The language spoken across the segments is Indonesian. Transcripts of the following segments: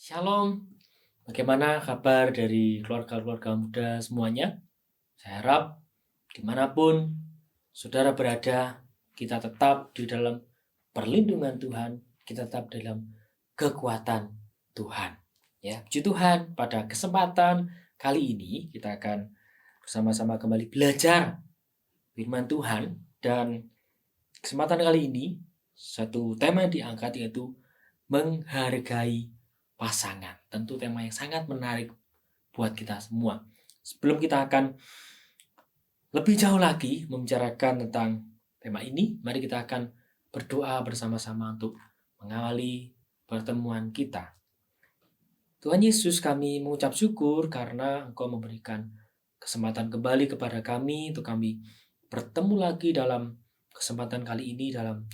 Shalom, bagaimana kabar dari keluarga-keluarga muda semuanya? Saya harap dimanapun saudara berada, kita tetap di dalam perlindungan Tuhan, kita tetap dalam kekuatan Tuhan. Ya, puji Tuhan, pada kesempatan kali ini kita akan bersama-sama kembali belajar firman Tuhan, dan kesempatan kali ini satu tema yang diangkat yaitu menghargai pasangan. Tentu tema yang sangat menarik buat kita semua. Sebelum kita akan lebih jauh lagi membicarakan tentang tema ini, mari kita akan berdoa bersama-sama untuk mengawali pertemuan kita. Tuhan Yesus, kami mengucap syukur karena Engkau memberikan kesempatan kembali kepada kami untuk kami bertemu lagi dalam kesempatan kali ini dalam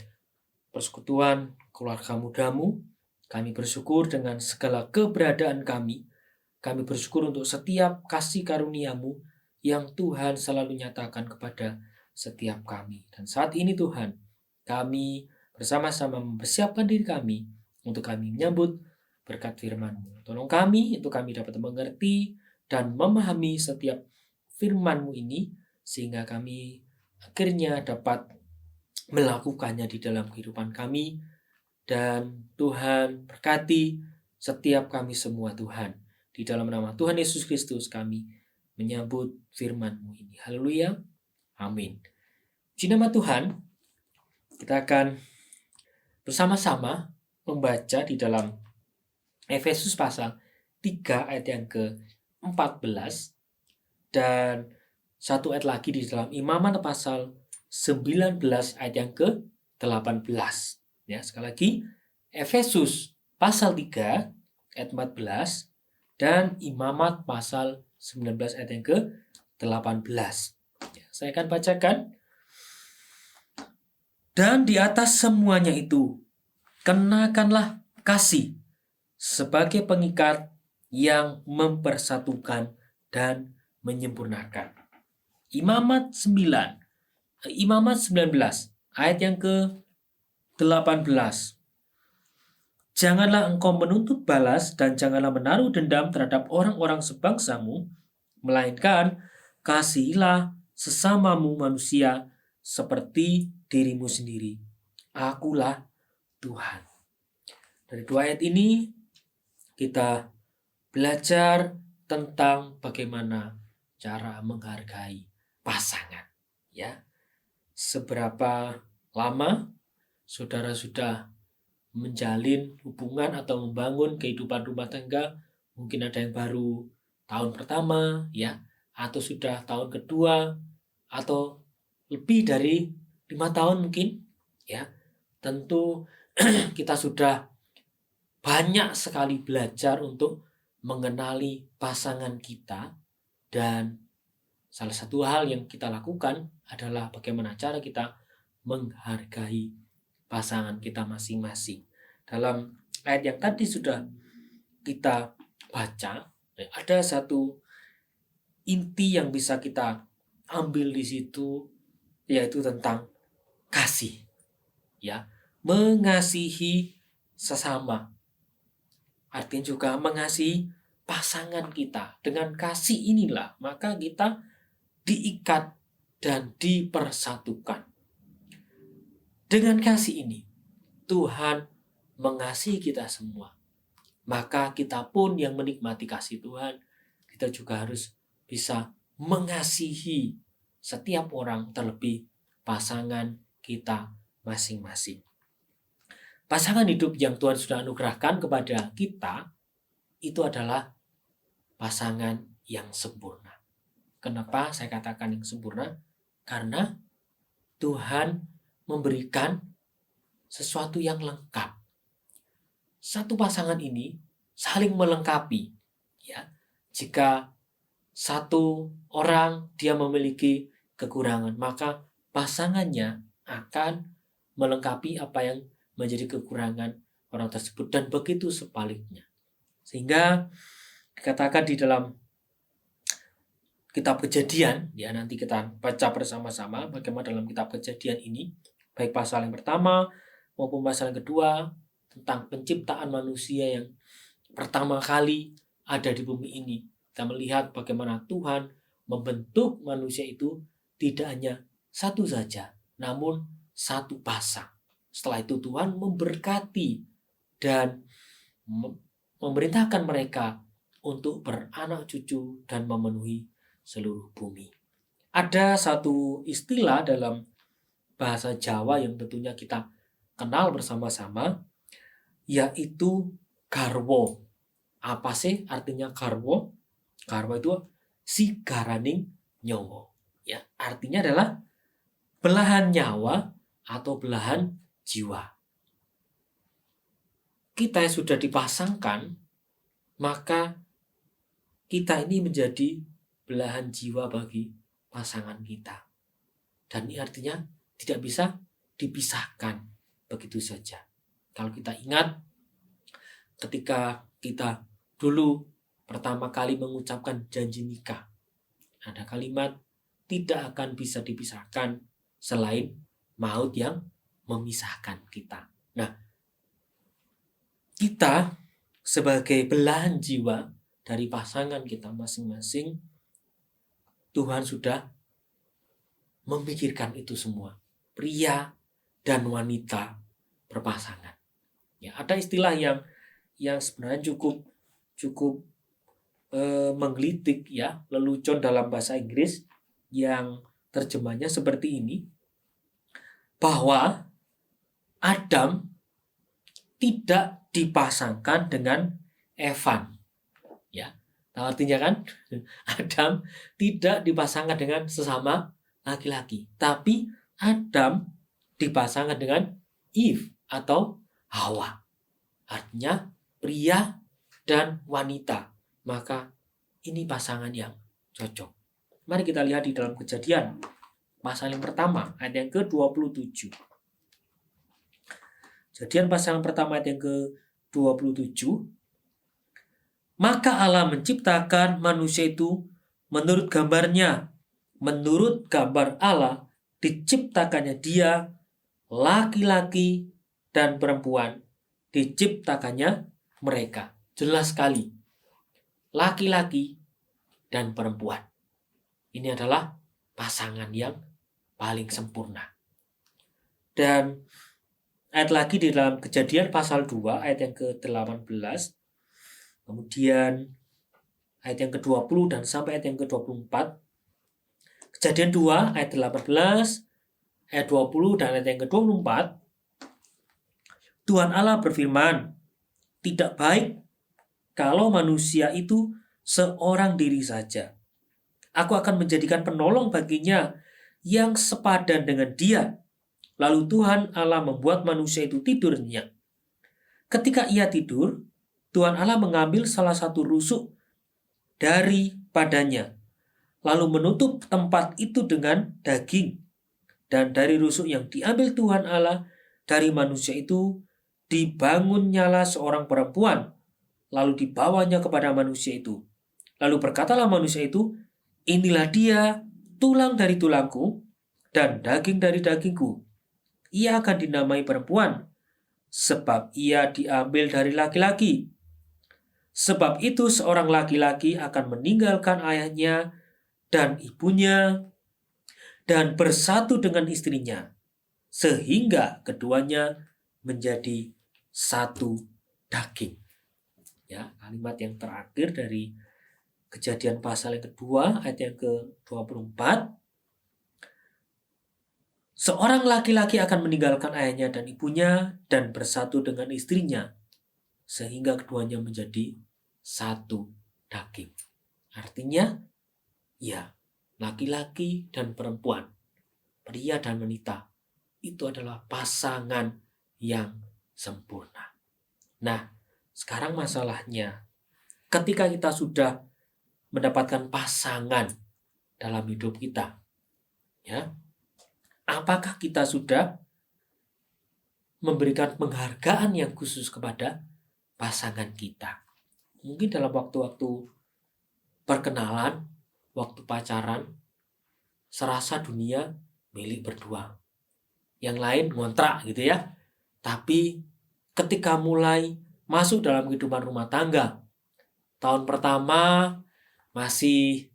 persekutuan keluarga mudamu. Kami bersyukur dengan segala keberadaan kami. Kami bersyukur untuk setiap kasih karunia-Mu yang Tuhan selalu nyatakan kepada setiap kami. Dan saat ini Tuhan, kami bersama-sama mempersiapkan diri kami untuk kami menyambut berkat firman-Mu. Tolong kami untuk kami dapat mengerti dan memahami setiap firman-Mu ini, sehingga kami akhirnya dapat melakukannya di dalam kehidupan kami. Dan Tuhan berkati setiap kami semua Tuhan. Di dalam nama Tuhan Yesus Kristus kami menyambut firman-Mu ini. Haleluya. Amin. Puji nama Tuhan, kita akan bersama-sama membaca di dalam Efesus pasal 3 ayat yang ke-14 dan satu ayat lagi di dalam Imamat pasal 19 ayat yang ke-18. Ya, sekali lagi Efesus pasal 3 ayat 14 dan Imamat pasal 19 ayat yang ke-18. Ya, saya akan bacakan. Dan di atas semuanya itu, kenakanlah kasih sebagai pengikat yang mempersatukan dan menyempurnakan. Imamat 19 ayat yang ke-18. Janganlah engkau menuntut balas dan janganlah menaruh dendam terhadap orang-orang sebangsamu, melainkan kasihilah sesamamu manusia seperti dirimu sendiri. Akulah Tuhan. Dari dua ayat ini kita belajar tentang bagaimana cara menghargai pasangan. Ya, seberapa lama saudara sudah menjalin hubungan atau membangun kehidupan rumah tangga? Mungkin ada yang baru tahun pertama, ya, atau sudah tahun kedua, atau lebih dari 5 tahun mungkin, ya. Tentu kita sudah banyak sekali belajar untuk mengenali pasangan kita, dan salah satu hal yang kita lakukan adalah bagaimana cara kita menghargai pasangan kita masing-masing. Dalam ayat yang tadi sudah kita baca, ada satu inti yang bisa kita ambil di situ, yaitu tentang kasih. Ya, mengasihi sesama. Artinya juga mengasihi pasangan kita. Dengan kasih inilah maka kita diikat dan dipersatukan. Dengan kasih ini Tuhan mengasihi kita semua. Maka kita pun yang menikmati kasih Tuhan, kita juga harus bisa mengasihi setiap orang, terlebih pasangan kita masing-masing. Pasangan hidup yang Tuhan sudah anugerahkan kepada kita itu adalah pasangan yang sempurna. Kenapa saya katakan yang sempurna? Karena Tuhan memberikan sesuatu yang lengkap. Satu pasangan ini saling melengkapi. Ya, jika satu orang dia memiliki kekurangan, maka pasangannya akan melengkapi apa yang menjadi kekurangan orang tersebut, dan begitu sebaliknya. Sehingga dikatakan di dalam kitab Kejadian, ya, nanti kita baca bersama-sama bagaimana dalam kitab Kejadian ini, baik pasal yang pertama maupun pasal yang kedua, tentang penciptaan manusia yang pertama kali ada di bumi ini, kita melihat bagaimana Tuhan membentuk manusia itu tidak hanya satu saja, namun satu pasang. Setelah itu Tuhan memberkati dan memerintahkan mereka untuk beranak cucu dan memenuhi seluruh bumi. Ada satu istilah dalam bahasa Jawa yang tentunya kita kenal bersama-sama, yaitu garwo. Apa sih artinya garwo? Garwo itu sigaraning nyawa. Ya, artinya adalah belahan nyawa atau belahan jiwa. Kita yang sudah dipasangkan, maka kita ini menjadi belahan jiwa bagi pasangan kita. Dan ini artinya tidak bisa dipisahkan begitu saja. Kalau kita ingat ketika kita dulu pertama kali mengucapkan janji nikah, ada kalimat tidak akan bisa dipisahkan selain maut yang memisahkan kita. Nah, kita sebagai belahan jiwa dari pasangan kita masing-masing, Tuhan sudah memikirkan itu semua. Pria dan wanita berpasangan. Ya, ada istilah yang sebenarnya cukup menggelitik ya, lelucon dalam bahasa Inggris yang terjemahnya seperti ini, bahwa Adam tidak dipasangkan dengan Evan. Ya, nah artinya kan Adam tidak dipasangkan dengan sesama laki-laki, tapi Adam dipasangkan dengan Eve atau Hawa. Artinya pria dan wanita. Maka ini pasangan yang cocok. Mari kita lihat di dalam Kejadian pasal yang pertama ayat yang ke-27. Kejadian pasal yang pertama ayat yang ke-27. Maka Allah menciptakan manusia itu menurut gambarnya. Menurut gambar Allah diciptakannya dia, laki-laki dan perempuan diciptakannya mereka. Jelas sekali. Laki-laki dan perempuan. Ini adalah pasangan yang paling sempurna. Dan ayat lagi di dalam Kejadian pasal 2 ayat yang ke-18. Kemudian ayat yang ke-20 dan sampai ayat yang ke-24. Kejadian 2 ayat 18, ayat 20 dan ayat yang ke-24. Tuhan Allah berfirman, tidak baik kalau manusia itu seorang diri saja. Aku akan menjadikan penolong baginya yang sepadan dengan dia. Lalu Tuhan Allah membuat manusia itu tidur nyenyak. Ketika ia tidur, Tuhan Allah mengambil salah satu rusuk daripadanya, lalu menutup tempat itu dengan daging. Dan dari rusuk yang diambil Tuhan Allah dari manusia itu, dibangunnyalah seorang perempuan, lalu dibawanya kepada manusia itu. Lalu berkatalah manusia itu, inilah dia, tulang dari tulangku dan daging dari dagingku. Ia akan dinamai perempuan, sebab ia diambil dari laki-laki. Sebab itu seorang laki-laki akan meninggalkan ayahnya dan ibunya dan bersatu dengan istrinya, sehingga keduanya menjadi satu daging. Ya, kalimat yang terakhir dari Kejadian pasal yang kedua ayat yang ke-24. Seorang laki-laki akan meninggalkan ayahnya dan ibunya dan bersatu dengan istrinya, sehingga keduanya menjadi satu daging. Artinya, ya, laki-laki dan perempuan, pria dan wanita, itu adalah pasangan yang sempurna. Nah, sekarang masalahnya, ketika kita sudah mendapatkan pasangan dalam hidup kita, ya, apakah kita sudah memberikan penghargaan yang khusus kepada pasangan kita? Mungkin dalam waktu-waktu perkenalan, waktu pacaran, serasa dunia milik berdua, yang lain ngontrak gitu ya. Tapi ketika mulai masuk dalam kehidupan rumah tangga. Tahun pertama masih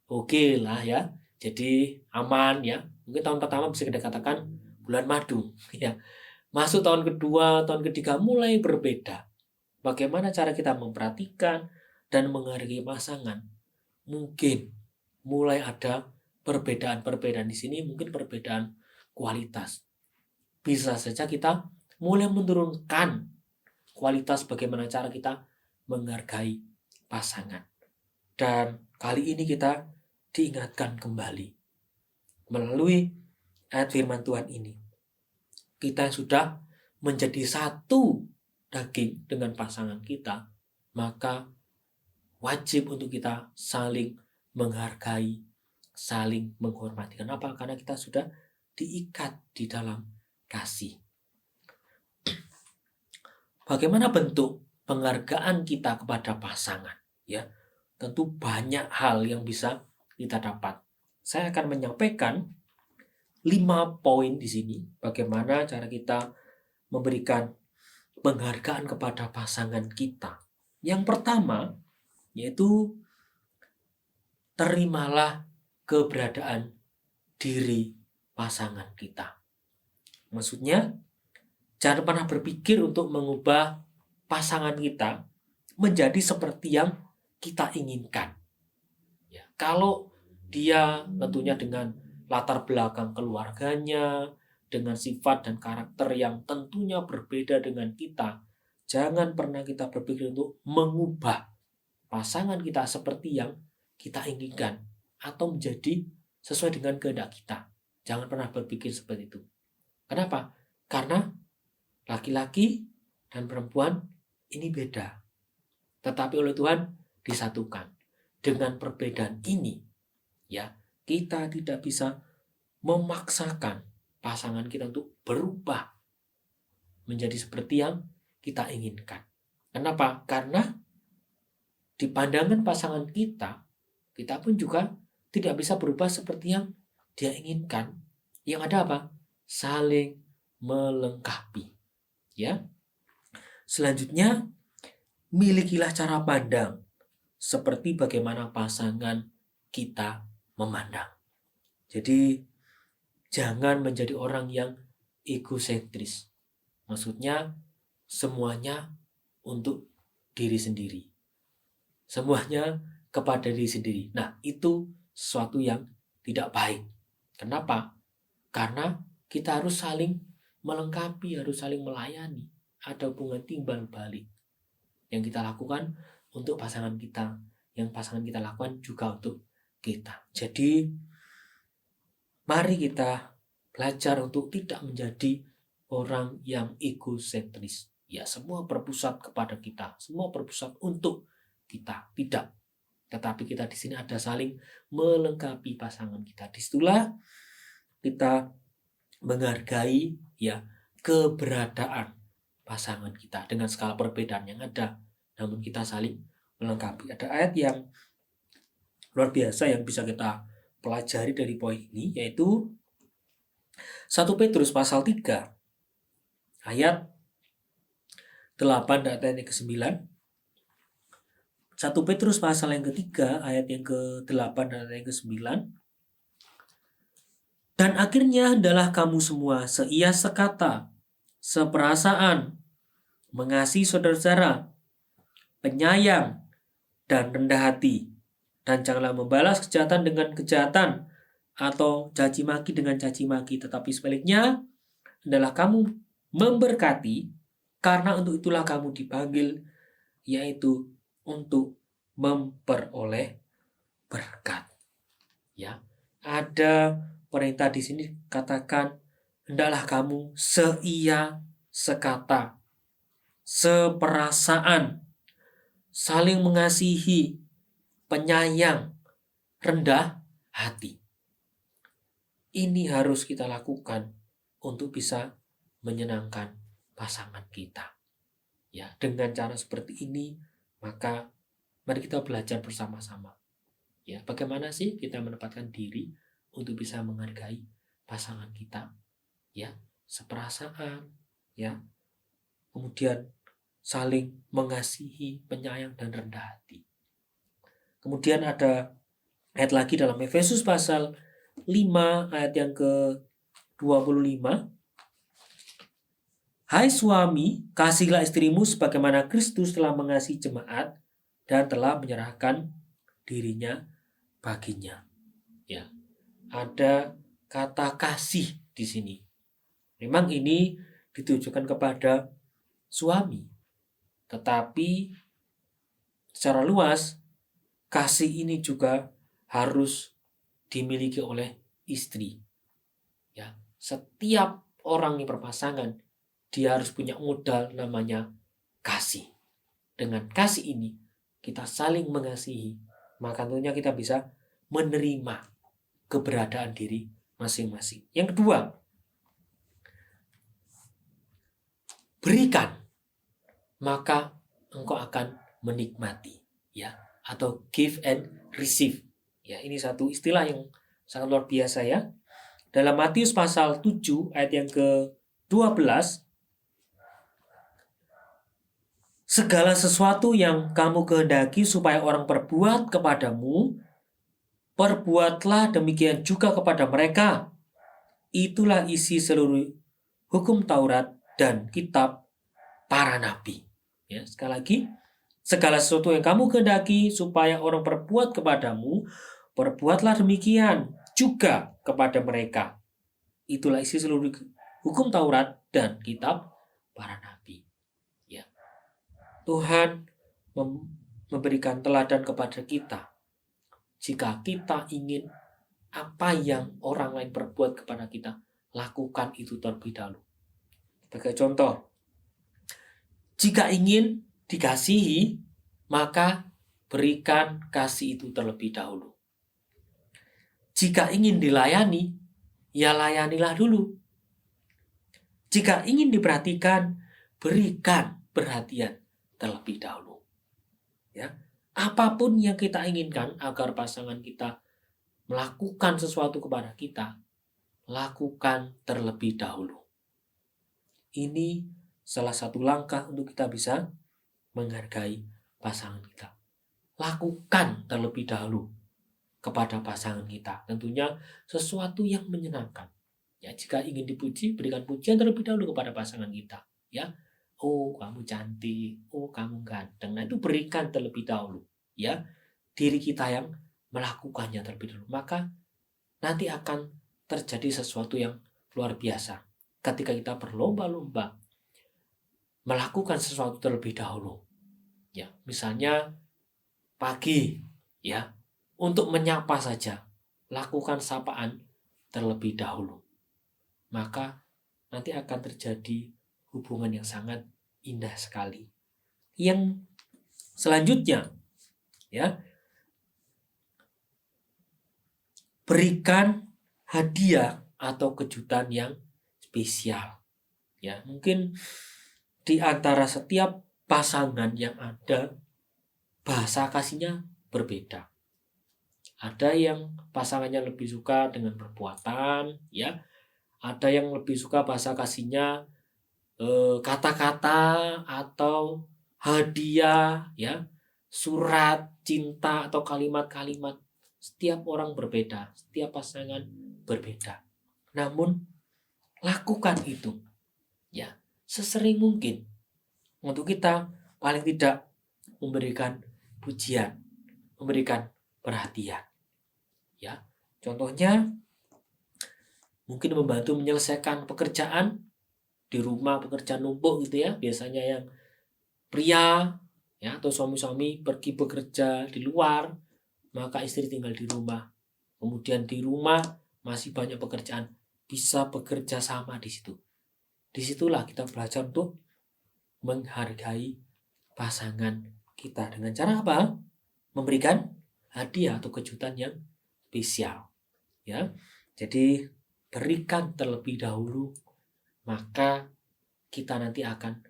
oke lah ya, jadi aman ya. Mungkin tahun pertama bisa kita katakan bulan madu ya. Masuk tahun kedua, tahun ketiga mulai berbeda. Bagaimana cara kita memperhatikan dan menghargai pasangan? Mungkin mulai ada perbedaan-perbedaan di sini, mungkin perbedaan kualitas. Bisa saja kita mulai menurunkan kualitas bagaimana cara kita menghargai pasangan. Dan kali ini kita diingatkan kembali melalui ayat firman Tuhan ini. Kita sudah menjadi satu daging dengan pasangan kita, maka wajib untuk kita saling menghargai, saling menghormati. Kenapa? Karena kita sudah diikat di dalam kasih. Bagaimana bentuk penghargaan kita kepada pasangan? Ya, tentu banyak hal yang bisa kita dapat. Saya akan menyampaikan 5 poin di sini. Bagaimana cara kita memberikan penghargaan kepada pasangan kita. Yang pertama, yaitu terimalah keberadaan diri pasangan kita. Maksudnya, jangan pernah berpikir untuk mengubah pasangan kita menjadi seperti yang kita inginkan. Ya, kalau dia tentunya dengan latar belakang keluarganya, dengan sifat dan karakter yang tentunya berbeda dengan kita, jangan pernah kita berpikir untuk mengubah pasangan kita seperti yang kita inginkan atau menjadi sesuai dengan kehendak kita. Jangan pernah berpikir seperti itu. Kenapa? Karena laki-laki dan perempuan ini beda. Tetapi oleh Tuhan disatukan. Dengan perbedaan ini, ya, kita tidak bisa memaksakan pasangan kita untuk berubah menjadi seperti yang kita inginkan. Kenapa? Karena di pandangan pasangan kita pun juga tidak bisa berubah seperti yang dia inginkan. Yang ada apa? Saling melengkapi. Ya. Selanjutnya, milikilah cara pandang seperti bagaimana pasangan kita memandang. Jadi, jangan menjadi orang yang egosentris. Maksudnya, semuanya untuk diri sendiri. Semuanya kepada diri sendiri. Nah, itu sesuatu yang tidak baik. Kenapa? Karena kita harus saling melengkapi, harus saling melayani. Ada hubungan timbal balik yang kita lakukan untuk pasangan kita, yang pasangan kita lakukan juga untuk kita. Jadi, mari kita belajar untuk tidak menjadi orang yang egosentris. Ya, semua berpusat kepada kita, semua berpusat untuk kita. Tidak. Tetapi kita di sini ada saling melengkapi pasangan kita. Disitulah kita menghargai ya keberadaan pasangan kita dengan skala perbedaan yang ada, namun kita saling melengkapi. Ada ayat yang luar biasa yang bisa kita pelajari dari poin ini, yaitu 1 Petrus pasal 3 ayat 8 dan ayat yang ke-9. 1 Petrus pasal yang ketiga ayat yang ke-8 dan ayat yang ke-9. Dan akhirnya adalah kamu semua seia sekata, seperasaan, mengasihi saudara-saudara, penyayang, dan rendah hati. Dan janganlah membalas kejahatan dengan kejahatan atau caci maki dengan caci maki, tetapi sebaliknya adalah kamu memberkati, karena untuk itulah kamu dipanggil, yaitu untuk memperoleh berkat. Ya, ada perintah di sini katakan hendaklah kamu seia sekata, seperasaan, saling mengasihi, penyayang, rendah hati. Ini harus kita lakukan untuk bisa menyenangkan pasangan kita. Ya, dengan cara seperti ini, maka mari kita belajar bersama-sama. Ya, bagaimana sih kita menempatkan diri untuk bisa menghargai pasangan kita? Ya, seperasaan, ya. Kemudian saling mengasihi, penyayang, dan rendah hati. Kemudian ada ayat lagi dalam Efesus pasal 5 ayat yang ke-25. Hai suami, kasihilah istrimu sebagaimana Kristus telah mengasihi jemaat dan telah menyerahkan dirinya baginya. Ya, ada kata kasih di sini. Memang ini ditujukan kepada suami, tetapi secara luas kasih ini juga harus dimiliki oleh istri. Ya, setiap orang yang berpasangan dia harus punya modal namanya kasih. Dengan kasih ini kita saling mengasihi, maka tentunya kita bisa menerima keberadaan diri masing-masing. Yang kedua, berikan, maka engkau akan menikmati, ya, atau give and receive. Ya, ini satu istilah yang sangat luar biasa ya. Dalam Matius pasal 7 ayat yang ke-12, segala sesuatu yang kamu kehendaki supaya orang perbuat kepadamu, perbuatlah demikian juga kepada mereka. Itulah isi seluruh hukum Taurat dan kitab para nabi. Ya, sekali lagi, segala sesuatu yang kamu kehendaki supaya orang perbuat kepadamu, perbuatlah demikian juga kepada mereka. Itulah isi seluruh hukum Taurat dan kitab para nabi. Ya. Tuhan memberikan teladan kepada kita. Jika kita ingin apa yang orang lain perbuat kepada kita, lakukan itu terlebih dahulu. Sebagai contoh, jika ingin dikasihi, maka berikan kasih itu terlebih dahulu. Jika ingin dilayani, ya layanilah dulu. Jika ingin diperhatikan, berikan perhatian terlebih dahulu. Ya, apapun yang kita inginkan agar pasangan kita melakukan sesuatu kepada kita, lakukan terlebih dahulu. Ini salah satu langkah untuk kita bisa menghargai pasangan kita. Lakukan terlebih dahulu kepada pasangan kita. Tentunya sesuatu yang menyenangkan. Ya, jika ingin dipuji, berikan pujian terlebih dahulu kepada pasangan kita. Ya, oh kamu cantik, oh kamu ganteng. Nah itu berikan terlebih dahulu. Ya, diri kita yang melakukannya terlebih dahulu. Maka nanti akan terjadi sesuatu yang luar biasa. Ketika kita berlomba-lomba melakukan sesuatu terlebih dahulu. Ya, misalnya pagi, ya, untuk menyapa saja, lakukan sapaan terlebih dahulu. Maka nanti akan terjadi hubungan yang sangat indah sekali. Yang selanjutnya, ya, berikan hadiah atau kejutan yang spesial. Ya, mungkin di antara setiap pasangan yang ada, bahasa kasihnya berbeda. Ada yang pasangannya lebih suka dengan perbuatan, ya. Ada yang lebih suka bahasa kasihnya kata-kata atau hadiah, ya, surat cinta atau kalimat-kalimat. Setiap orang berbeda, setiap pasangan berbeda. Namun lakukan itu, ya, sesering mungkin untuk kita paling tidak memberikan pujian, memberikan perhatian. Ya, contohnya mungkin membantu menyelesaikan pekerjaan di rumah, pekerjaan numpuk gitu ya. Biasanya yang pria, ya, atau suami-suami pergi bekerja di luar, maka istri tinggal di rumah. Kemudian di rumah masih banyak pekerjaan, bisa bekerja sama di situ. Disitulah kita belajar untuk menghargai pasangan kita dengan cara apa? Memberikan hadiah atau kejutan yang spesial. Ya, jadi berikan terlebih dahulu, maka kita nanti akan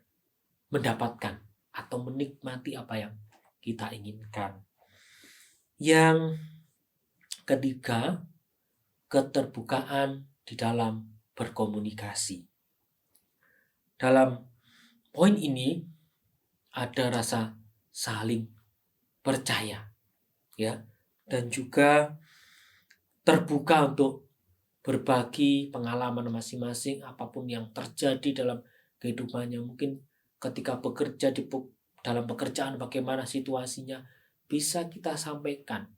mendapatkan atau menikmati apa yang kita inginkan. Yang ketiga, keterbukaan di dalam berkomunikasi. Dalam poin ini, ada rasa saling percaya, ya, dan juga terbuka untuk berbagi pengalaman masing-masing apapun yang terjadi dalam kehidupannya. Mungkin ketika bekerja dalam pekerjaan bagaimana situasinya bisa kita sampaikan,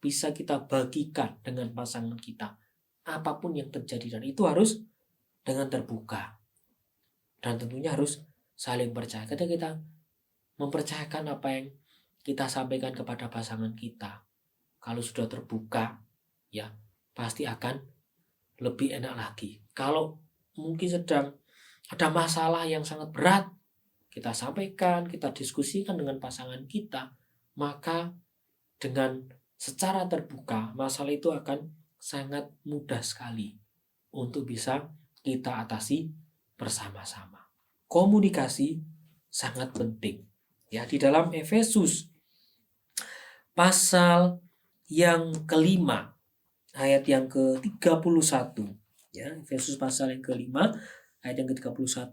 bisa kita bagikan dengan pasangan kita apapun yang terjadi, dan itu harus dengan terbuka dan tentunya harus saling percaya. Ketika kita mempercayakan apa yang kita sampaikan kepada pasangan kita, kalau sudah terbuka, ya pasti akan lebih enak lagi. Kalau mungkin sedang ada masalah yang sangat berat, kita sampaikan, kita diskusikan dengan pasangan kita, maka dengan secara terbuka masalah itu akan sangat mudah sekali untuk bisa kita atasi bersama-sama. Komunikasi sangat penting. Ya, di dalam Efesus pasal yang kelima, ayat yang ke-31. Ya, Efesus pasal yang kelima, ayat yang ke-31.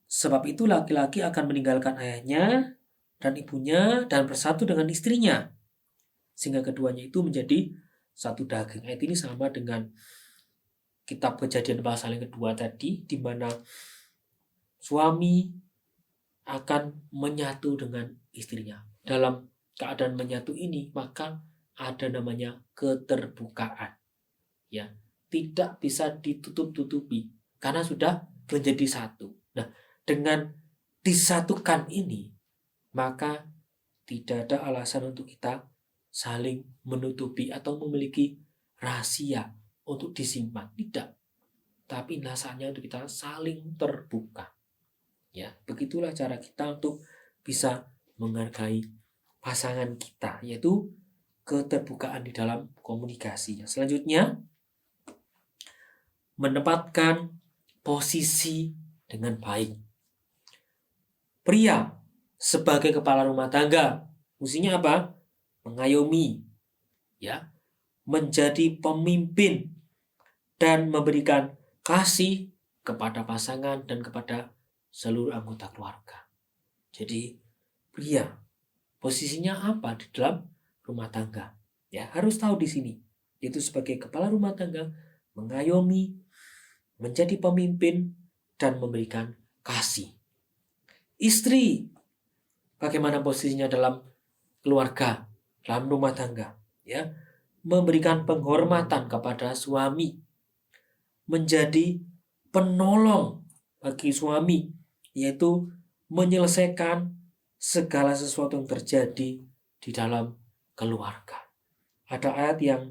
Sebab itu laki-laki akan meninggalkan ayahnya dan ibunya dan bersatu dengan istrinya, sehingga keduanya itu menjadi satu daging. Ayat ini sama dengan kitab Kejadian pasal yang kedua tadi, di mana suami akan menyatu dengan istrinya. Dalam keadaan menyatu ini, maka ada namanya keterbukaan. Ya, tidak bisa ditutup-tutupi karena sudah menjadi satu. Nah, dengan disatukan ini, maka tidak ada alasan untuk kita saling menutupi atau memiliki rahasia untuk disimpan. Tidak. Tapi saatnya untuk kita saling terbuka. Ya, begitulah cara kita untuk bisa menghargai pasangan kita, yaitu keterbukaan di dalam komunikasi. Selanjutnya, menempatkan posisi dengan baik. Pria sebagai kepala rumah tangga, fungsinya apa? Mengayomi, ya, menjadi pemimpin dan memberikan kasih kepada pasangan dan kepada seluruh anggota keluarga. Jadi pria posisinya apa di dalam rumah tangga? Ya, harus tahu di sini. Yaitu sebagai kepala rumah tangga, mengayomi, menjadi pemimpin dan memberikan kasih. Istri bagaimana posisinya dalam keluarga, dalam rumah tangga? Ya, memberikan penghormatan kepada suami, menjadi penolong bagi suami, yaitu menyelesaikan segala sesuatu yang terjadi di dalam keluarga. Ada ayat yang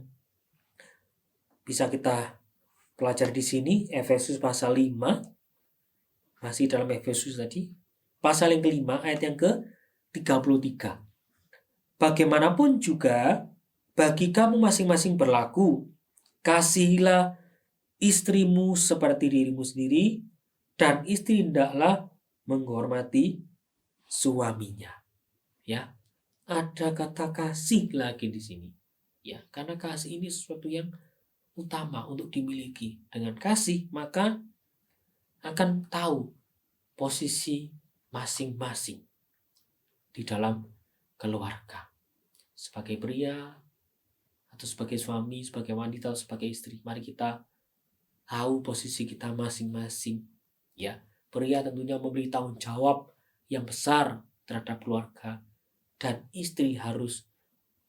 bisa kita pelajari di sini, Efesus pasal 5, masih dalam Efesus tadi, pasal yang kelima, ayat yang ke-33. Bagaimanapun juga, bagi kamu masing-masing berlaku, kasihilah istrimu seperti dirimu sendiri, dan istri hendaklah menghormati suaminya. Ya, ada kata kasih lagi di sini. Ya, karena kasih ini sesuatu yang utama untuk dimiliki. Dengan kasih maka akan tahu posisi masing-masing di dalam keluarga. Sebagai pria atau sebagai suami, sebagai wanita, atau sebagai istri, mari kita tahu posisi kita masing-masing. Ya, pria tentunya memiliki tanggung jawab yang besar terhadap keluarga, dan istri harus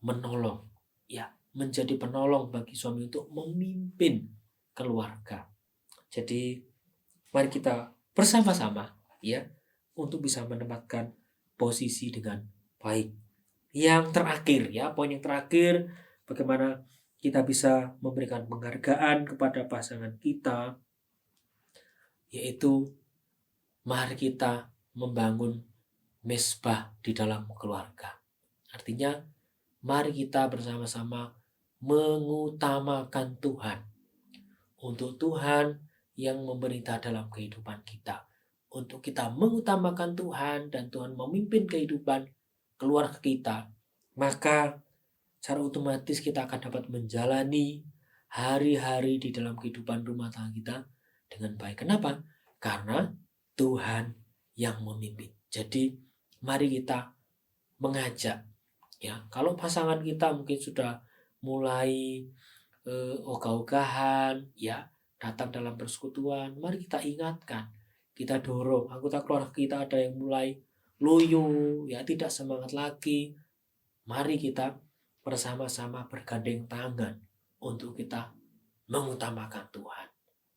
menolong, ya, menjadi penolong bagi suami untuk memimpin keluarga. Jadi mari kita bersama-sama, ya, untuk bisa menempatkan posisi dengan baik. Yang terakhir, ya, poin yang terakhir, bagaimana kita bisa memberikan penghargaan kepada pasangan kita, yaitu mari kita membangun mesbah di dalam keluarga. Artinya, mari kita bersama-sama mengutamakan Tuhan. Untuk Tuhan yang memerintah dalam kehidupan kita. Untuk kita mengutamakan Tuhan dan Tuhan memimpin kehidupan keluarga kita, maka secara otomatis kita akan dapat menjalani hari-hari di dalam kehidupan rumah tangga kita dengan baik. Kenapa? Karena Tuhan yang memimpin. Jadi mari kita mengajak, ya. Kalau pasangan kita mungkin sudah mulai ogah-ogahan, ya, datang dalam persekutuan, mari kita ingatkan, kita dorong anggota keluarga kita ada yang mulai loyo, ya, tidak semangat lagi. Mari kita bersama-sama bergandeng tangan untuk kita mengutamakan Tuhan.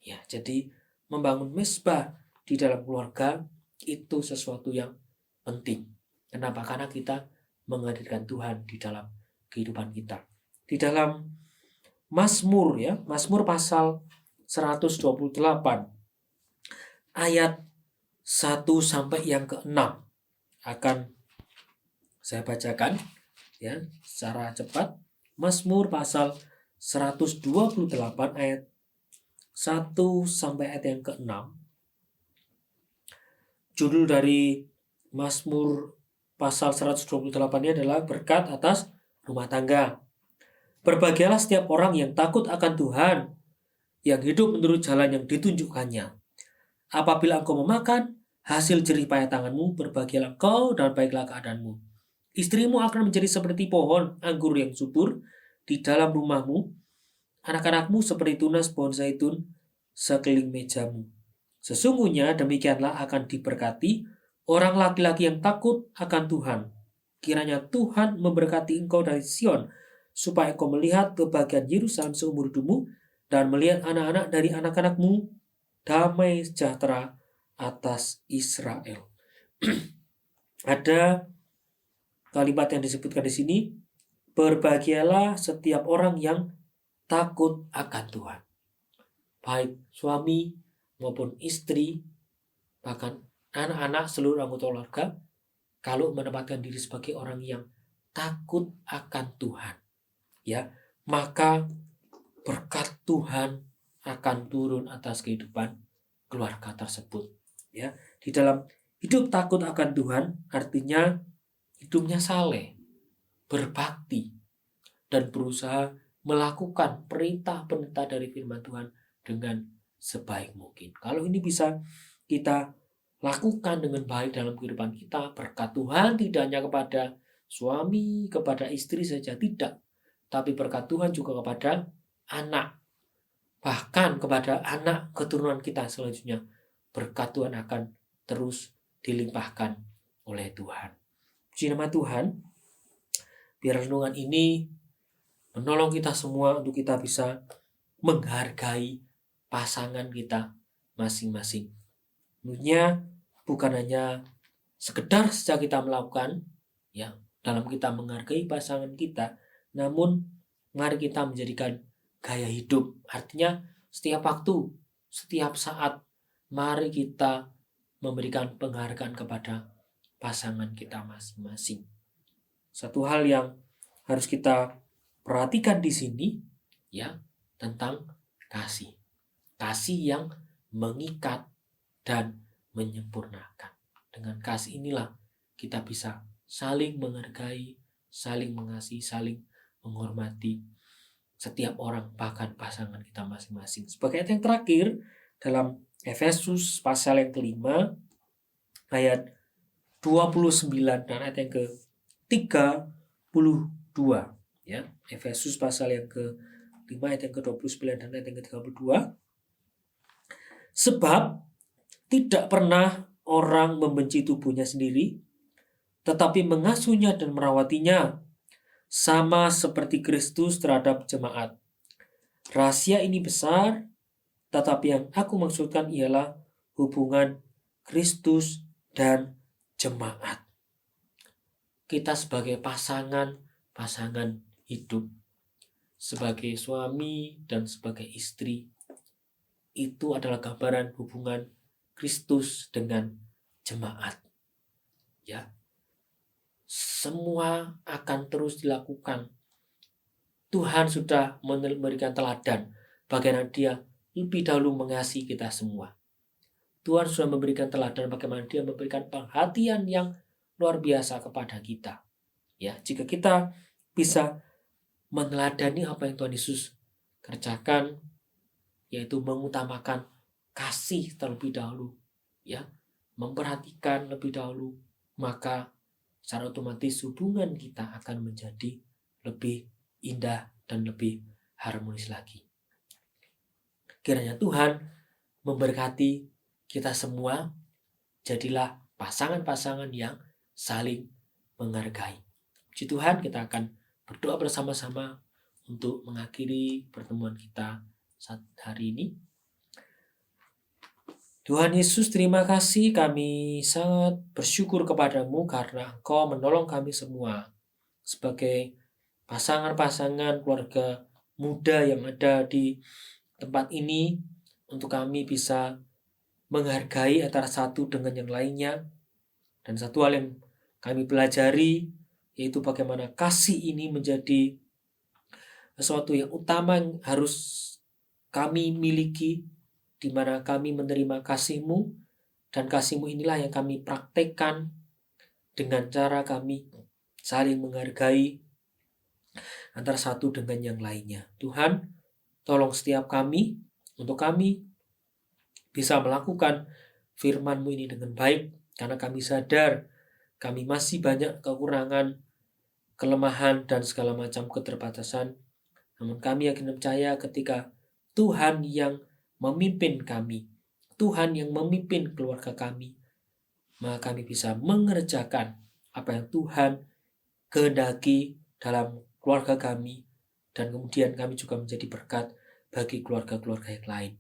Ya, jadi membangun mesbah di dalam keluarga itu sesuatu yang penting. Kenapa? Karena kita menghadirkan Tuhan di dalam kehidupan kita. Di dalam Mazmur, ya, Mazmur pasal 128 ayat 1 sampai yang ke-6 akan saya bacakan, ya, secara cepat. Mazmur pasal 128 ayat 1 sampai ayat yang ke-6. Judul dari Mazmur pasal 128 ini adalah berkat atas rumah tangga. Berbahagialah setiap orang yang takut akan Tuhan, yang hidup menurut jalan yang ditunjukkannya. Apabila engkau memakan hasil jerih payah tanganmu, berbahagialah engkau dan baiklah keadaanmu. Istrimu akan menjadi seperti pohon anggur yang subur di dalam rumahmu, anak-anakmu seperti tunas pohon zaitun sekeliling mejamu. Sesungguhnya demikianlah akan diberkati orang laki-laki yang takut akan Tuhan. Kiranya Tuhan memberkati engkau dari Sion, supaya engkau melihat kebahagiaan Yerusalem seumur hidupmu, dan melihat anak-anak dari anak-anakmu, damai sejahtera atas Israel. Ada kalimat yang disebutkan di sini, berbahagialah setiap orang yang takut akan Tuhan. Baik suami maupun istri, bahkan anak-anak, seluruh anggota keluarga, kalau menempatkan diri sebagai orang yang takut akan Tuhan, ya, maka berkat Tuhan akan turun atas kehidupan keluarga tersebut, ya. Di dalam hidup takut akan Tuhan artinya hidupnya saleh, berbakti, dan berusaha melakukan perintah-perintah dari firman Tuhan dengan sebaik mungkin. Kalau ini bisa kita lakukan dengan baik dalam kehidupan kita, berkat Tuhan tidak hanya kepada suami, kepada istri saja, tidak. Tapi berkat Tuhan juga kepada anak, bahkan kepada anak keturunan kita selanjutnya. Berkat Tuhan akan terus dilimpahkan oleh Tuhan. Puji nama Tuhan. Biar renungan ini menolong kita semua untuk kita bisa menghargai pasangan kita masing-masing. Tentunya bukan hanya sekedar sejak kita melakukan, ya, dalam kita menghargai pasangan kita, namun mari kita menjadikan gaya hidup. Artinya setiap waktu, setiap saat, mari kita memberikan penghargaan kepada pasangan kita masing-masing. Satu hal yang harus kita perhatikan di sini, ya, tentang kasih. Kasih yang mengikat dan menyempurnakan. Dengan kasih inilah kita bisa saling menghargai, saling mengasihi, saling menghormati setiap orang, bahkan pasangan kita masing-masing. Sebagai ayat yang terakhir dalam Efesus pasal yang kelima ayat 29 dan ayat yang ke-32, ya. Efesus pasal yang ke-5 ayat yang ke-29 dan ayat yang ke-32. Sebab tidak pernah orang membenci tubuhnya sendiri, tetapi mengasuhnya dan merawatinya, sama seperti Kristus terhadap jemaat. Rahasia ini besar, tetapi yang aku maksudkan ialah hubungan Kristus dan jemaat. Kita sebagai pasangan hidup, sebagai suami dan sebagai istri, itu adalah gambaran hubungan Kristus dengan jemaat, ya. Semua akan terus dilakukan. Tuhan sudah memberikan teladan bagaimana Dia lebih dahulu mengasihi kita semua. Tuhan sudah memberikan teladan bagaimana Dia memberikan perhatian yang luar biasa kepada kita. Ya, jika kita bisa meneladani apa yang Tuhan Yesus kerjakan, yaitu mengutamakan kasih terlebih dahulu, ya, memperhatikan lebih dahulu, maka secara otomatis hubungan kita akan menjadi lebih indah dan lebih harmonis lagi. Kiranya Tuhan memberkati kita semua, jadilah pasangan-pasangan yang saling menghargai. Puji Tuhan, kita akan berdoa bersama-sama untuk mengakhiri pertemuan kita saat hari ini. Tuhan Yesus, terima kasih, kami sangat bersyukur kepadamu karena Engkau menolong kami semua sebagai pasangan-pasangan keluarga muda yang ada di tempat ini, untuk kami bisa menghargai antara satu dengan yang lainnya. Dan satu hal yang kami pelajari, yaitu bagaimana kasih ini menjadi sesuatu yang utama yang harus kami miliki, di mana kami menerima kasih-Mu, dan kasih-Mu inilah yang kami praktekkan dengan cara kami saling menghargai antara satu dengan yang lainnya. Tuhan, tolong setiap kami, untuk kami bisa melakukan firman-Mu ini dengan baik, karena kami sadar kami masih banyak kekurangan, kelemahan, dan segala macam keterbatasan. Namun kami yakin dan percaya ketika Tuhan yang memimpin kami, Tuhan yang memimpin keluarga kami, maka kami bisa mengerjakan apa yang Tuhan kehendaki dalam keluarga kami, dan kemudian kami juga menjadi berkat bagi keluarga-keluarga yang lain.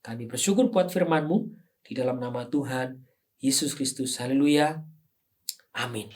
Kami bersyukur buat firman-Mu di dalam nama Tuhan Yesus Kristus. Haleluya. Amin.